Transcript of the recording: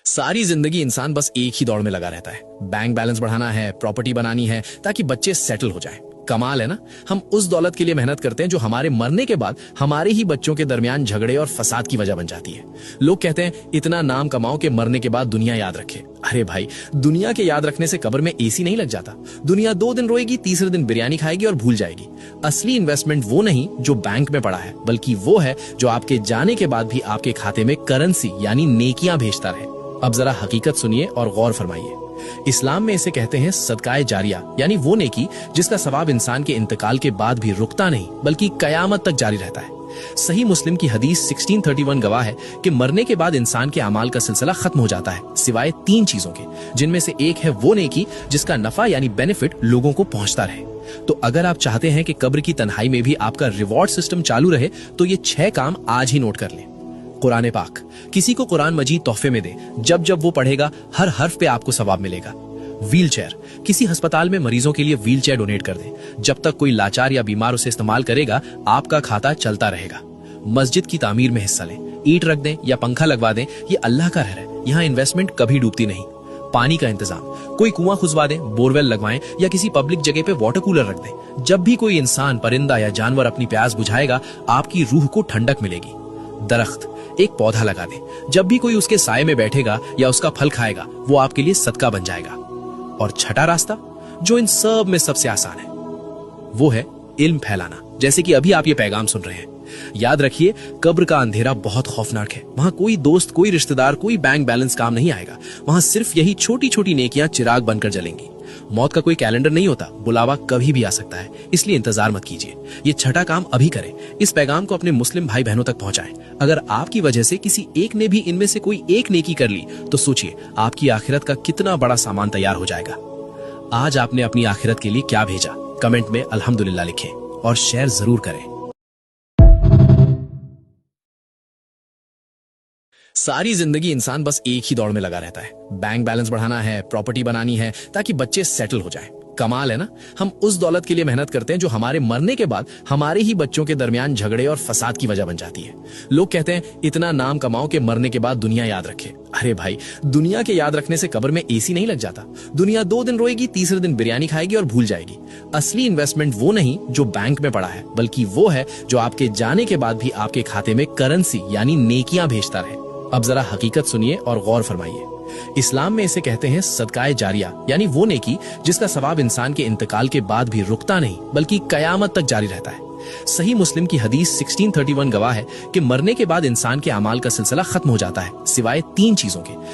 सारी जिंदगी इंसान बस एक ही दौड़ में लगा रहता है। बैंक बैलेंस बढ़ाना है, प्रॉपर्टी बनानी है ताकि बच्चे सेटल हो जाएं। कमाल है ना। हम उस दौलत के लिए मेहनत करते हैं जो हमारे मरने के बाद हमारे ही बच्चों के दरमियान झगड़े और फसाद की वजह बन जाती है। लोग कहते हैं इतना नाम कमाओ कि मरने के बाद दुनिया याद रखे। अरे भाई, दुनिया के याद रखने से कब्र में एसी नहीं लग जाता। दुनिया 2 दिन रोएगी, तीसरे दिन बिरयानी खाएगी और भूल जाएगी। असली इन्वेस्टमेंट वो नहीं जो बैंक में पड़ा है, बल्कि वो है जो आपके जाने के बाद भी आपके खाते में करेंसी यानी नेकियां भेजता रहे। अब जरा हकीकत सुनिए और गौर फरमाइए। इस्लाम में इसे कहते हैं सदकाए जारिया, यानी वो नेकी जिसका सवाब इंसान के इंतकाल के बाद भी रुकता नहीं बल्कि कयामत तक जारी रहता है। सही मुस्लिम की हदीस 1631 गवाह है कि मरने के बाद इंसान के अमाल का सिलसिला खत्म हो जाता है, सिवाय 3 चीजों के, जिनमें से एक है वो नेकी जिसका नफा यानी बेनिफिट लोगों को पहुंचता रहे। तो अगर आप चाहते हैं कि कब्र की तन्हाई में भी आपका रिवॉर्ड सिस्टम चालू रहे, तो ये 6 काम आज ही नोट कर लें। कुरान पाक, किसी को कुरान मजीद तोहफे में दे। जब जब वो पढ़ेगा हर हर्फ पे आपको सवाब मिलेगा। व्हील चेयर, किसी अस्पताल में मरीजों के लिए व्हील चेयर डोनेट कर दे। जब तक कोई लाचार या बीमार उसे इस्तेमाल करेगा, आपका खाता चलता रहेगा। मस्जिद की तामीर में हिस्सा लें, ईंट रख दें या पंखा लगवा दें, ये अल्लाह का घर है, यहाँ इन्वेस्टमेंट कभी डूबती नहीं। पानी का इंतजाम, कोई कुआं खुदवा दें, बोरवेल लगवाएं या किसी पब्लिक जगह पे वाटर कूलर रख दें। जब भी कोई इंसान, परिंदा या जानवर अपनी प्यास बुझाएगा, आपकी रूह को ठंडक मिलेगी। दरख्त, एक पौधा लगा दें। जब भी कोई उसके साए में बैठेगा या उसका फल खाएगा, वो आपके लिए सदका बन जाएगा। और छठा रास्ता, जो इन सब में सबसे आसान है, वो है इल्म फैलाना। जैसे कि अभी आप ये पैगाम सुन रहे हैं। याद रखिए, कब्र का अंधेरा बहुत खौफनाक है। वहां कोई दोस्त, कोई रिश्तेदार, कोई बैंक बैलेंस काम नहीं आएगा। वहां सिर्फ यही छोटी छोटी नेकियां चिराग बनकर जलेंगी। मौत का कोई कैलेंडर नहीं होता, बुलावा कभी भी आ सकता है, इसलिए इंतजार मत कीजिए। ये छठा काम अभी करें। इस पैगाम को अपने मुस्लिम भाई बहनों तक पहुंचाएं। अगर आपकी वजह से किसी एक ने भी इनमें से कोई एक नेकी कर ली, तो सोचिए आपकी आखिरत का कितना बड़ा सामान तैयार हो जाएगा। आज आपने अपनी आखिरत के लिए क्या भेजा? कमेंट में अल्हम्दुलिल्लाह लिखें और शेयर जरूर करें। सारी जिंदगी इंसान बस एक ही दौड़ में लगा रहता है। बैंक बैलेंस बढ़ाना है, प्रॉपर्टी बनानी है ताकि बच्चे सेटल हो जाएं। कमाल है ना। हम उस दौलत के लिए मेहनत करते हैं जो हमारे मरने के बाद हमारे ही बच्चों के दरमियान झगड़े और फसाद की वजह बन जाती है। लोग कहते हैं इतना नाम कमाओ कि मरने के बाद दुनिया याद रखे। अरे भाई, दुनिया के याद रखने से कब्र में एसी नहीं लग जाता। दुनिया 2 दिन रोएगी, तीसरे दिन बिरयानी खाएगी और भूल जाएगी। असली इन्वेस्टमेंट वो नहीं जो बैंक में पड़ा है, बल्कि वो है जो आपके जाने के बाद भी आपके खाते में करेंसी यानी नेकियां भेजता रहे। अब जरा हकीकत सुनिए और गौर फरमाइए। इस्लाम में इसे कहते हैं सदकाए जारिया, यानी वो नेकी जिसका सवाब इंसान के इंतकाल के बाद भी रुकता नहीं बल्कि कयामत तक जारी रहता है। सही मुस्लिम की हदीस 1631 गवाह है कि मरने के बाद इंसान के अमाल का सिलसिला खत्म हो जाता है, सिवाय 3 चीजों के,